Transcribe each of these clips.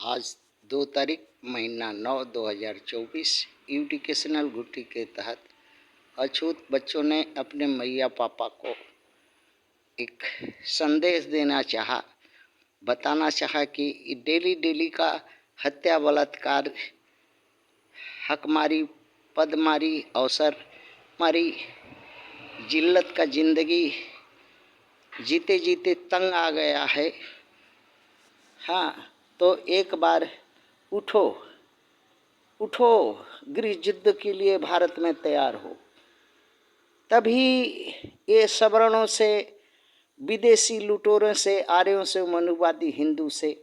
आज 2 तारीख महीना 9 2024 एजुकेशनल गुट्टी के तहत अछूत बच्चों ने अपने मैया पापा को एक संदेश देना चाहा, बताना चाहा कि डेली डेली का हत्या, बलात्कार, हकमारी, पदमारी, अवसर मारी, जिल्लत का जिंदगी जीते जीते तंग आ गया है। हाँ, तो एक बार उठो उठो, गृह युद्ध के लिए भारत में तैयार हो। तभी ये सवर्णों से, विदेशी लुटेरों से, आर्यों से, मनुवादी हिंदू से,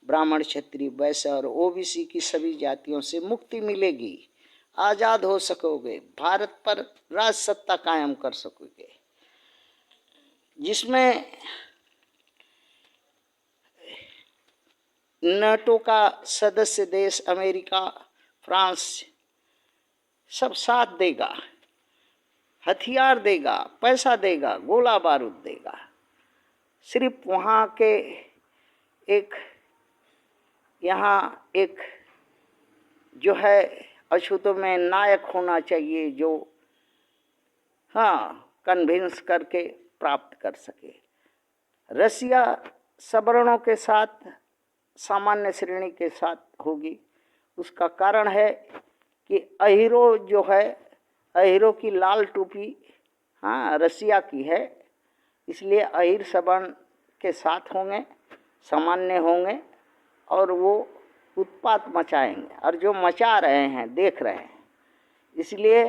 ब्राह्मण, क्षत्रिय, वैश्य और ओबीसी की सभी जातियों से मुक्ति मिलेगी। आजाद हो सकोगे, भारत पर राज सत्ता कायम कर सकोगे, जिसमें नाटो का सदस्य देश अमेरिका, फ्रांस सब साथ देगा, हथियार देगा, पैसा देगा, गोला बारूद देगा। सिर्फ वहाँ के यहाँ एक जो है अछूतों में नायक होना चाहिए, जो कन्विंस करके प्राप्त कर सके। रसिया सवर्णों के साथ, सामान्य श्रेणी के साथ होगी। उसका कारण है कि अहीरो जो है, अहीरो की लाल टोपी रसिया की है, इसलिए अहीर सवर्ण के साथ होंगे, सामान्य होंगे और वो उत्पात मचाएंगे, और जो मचा रहे हैं देख रहे हैं। इसलिए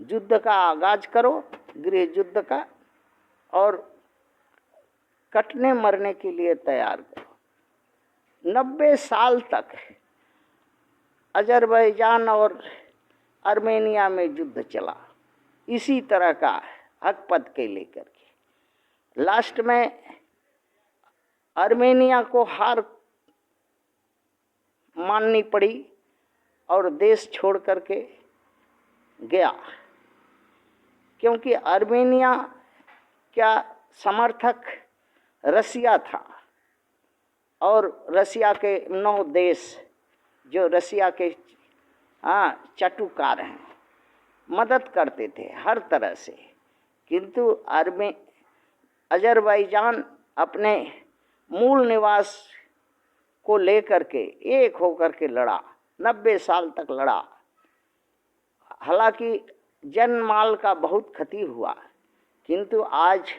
युद्ध का आगाज करो, गृह युद्ध का, और कटने मरने के लिए तैयार करो। 90 साल तक अजरबैजान और आर्मेनिया में युद्ध चला, इसी तरह का हक पद के लेकर के। लास्ट में आर्मेनिया को हार माननी पड़ी और देश छोड़ करके गया, क्योंकि आर्मेनिया का समर्थक रसिया था, और रसिया के 9 देश जो रसिया के चाटुकार हैं, मदद करते थे हर तरह से। किंतु अजरबैजान अपने मूल निवास को लेकर के एक होकर के लड़ा, 90 साल तक लड़ा। हालांकि जन माल का बहुत क्षति हुआ, किंतु आज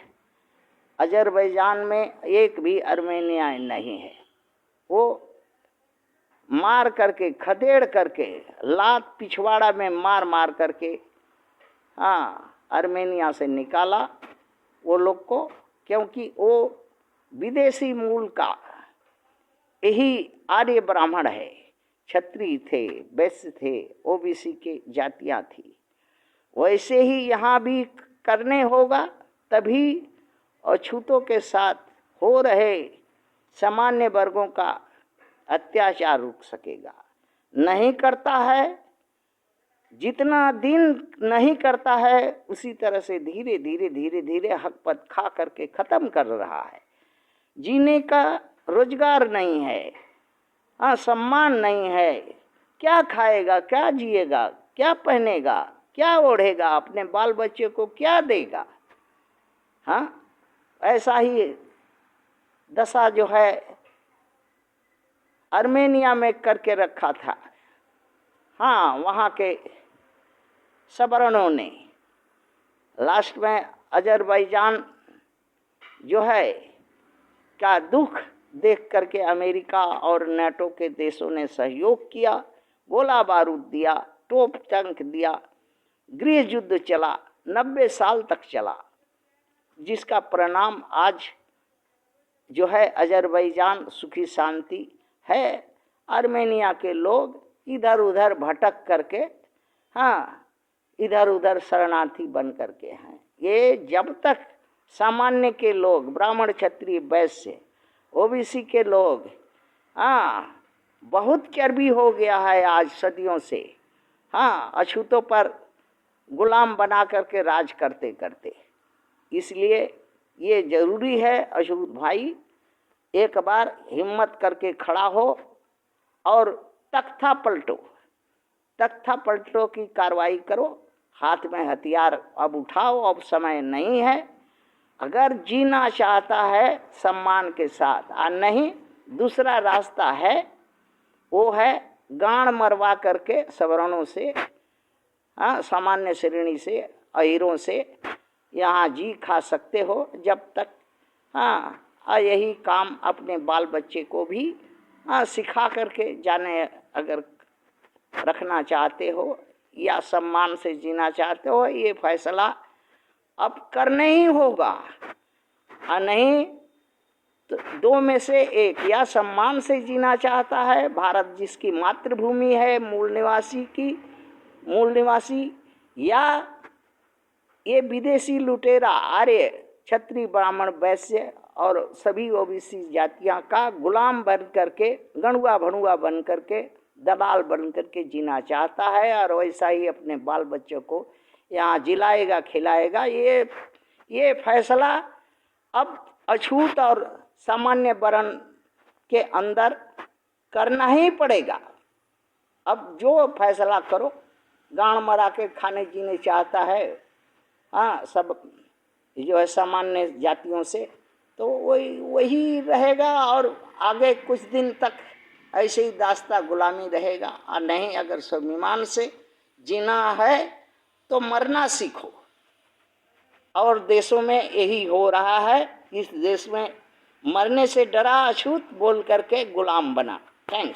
अजरबैजान में एक भी आर्मेनिया नहीं है। वो मार करके, खदेड़ करके, लात पिछवाड़ा में मार मार करके आर्मेनिया से निकाला वो लोग को, क्योंकि वो विदेशी मूल का यही आर्य ब्राह्मण है, क्षत्रिय थे, वैश्य थे, ओबीसी के जातियां थी। वैसे ही यहाँ भी करने होगा, तभी अछूतों के साथ हो रहे सामान्य वर्गों का अत्याचार रुक सकेगा। नहीं करता है, जितना दिन नहीं करता है, उसी तरह से धीरे धीरे धीरे धीरे हक पद खा करके खत्म कर रहा है। जीने का रोजगार नहीं है, सम्मान नहीं है, क्या खाएगा, क्या जिएगा, क्या पहनेगा, क्या ओढ़ेगा, अपने बाल बच्चे को क्या देगा। ऐसा ही दशा जो है आर्मेनिया में करके रखा था। वहाँ के सवर्णों ने लास्ट में अजरबैजान जो है का दुख देख करके अमेरिका और नाटो के देशों ने सहयोग किया, गोला बारूद दिया, तोप टैंक दिया, गृह युद्ध चला, 90 साल तक चला, जिसका परिणाम आज जो है अजरबैजान सुखी शांति है। आर्मेनिया के लोग इधर उधर भटक करके इधर उधर शरणार्थी बन करके हैं। ये जब तक सामान्य के लोग, ब्राह्मण, क्षत्रिय, वैश्य, ओबीसी के लोग, बहुत चर्बी हो गया है आज सदियों से, अछूतों पर गुलाम बना करके राज करते करते। इसलिए ये जरूरी है अछूत भाई एक बार हिम्मत करके खड़ा हो और तख्ता पलटो, तख्ता पलटो की कार्रवाई करो, हाथ में हथियार अब उठाओ, अब समय नहीं है। अगर जीना चाहता है सम्मान के साथ, और नहीं दूसरा रास्ता है, वो है गांड मरवा करके सवर्णों से, हाँ, सामान्य श्रेणी से, अहीरों से यहाँ जी खा सकते हो जब तक, हाँ, और यही काम अपने बाल बच्चे को भी, हाँ, सिखा करके जाने अगर रखना चाहते हो या सम्मान से जीना चाहते हो, ये फैसला अब करना ही होगा। और नहीं तो दो में से एक, या सम्मान से जीना चाहता है भारत जिसकी मातृभूमि है, मूल निवासी, या ये विदेशी लुटेरा आर्य क्षत्रिय ब्राह्मण वैश्य और सभी ओबीसी जातियां का गुलाम बन करके, गणुआ भणुआ बन करके, दलाल बन करके जीना चाहता है, और वैसा ही अपने बाल बच्चों को यहाँ जिलाएगा खिलाएगा। ये फैसला अब अछूत और सामान्य वर्ण के अंदर करना ही पड़ेगा। अब जो फैसला करो, गांड मरा के खाने जीने चाहता है, हाँ, सब जो है सामान्य जातियों से, तो वही रहेगा, और आगे कुछ दिन तक ऐसे ही दास्ता गुलामी रहेगा। और नहीं, अगर स्वाभिमान से जीना है तो मरना सीखो। और देशों में यही हो रहा है, इस देश में मरने से डरा अछूत बोल करके गुलाम बना। थैंक्स।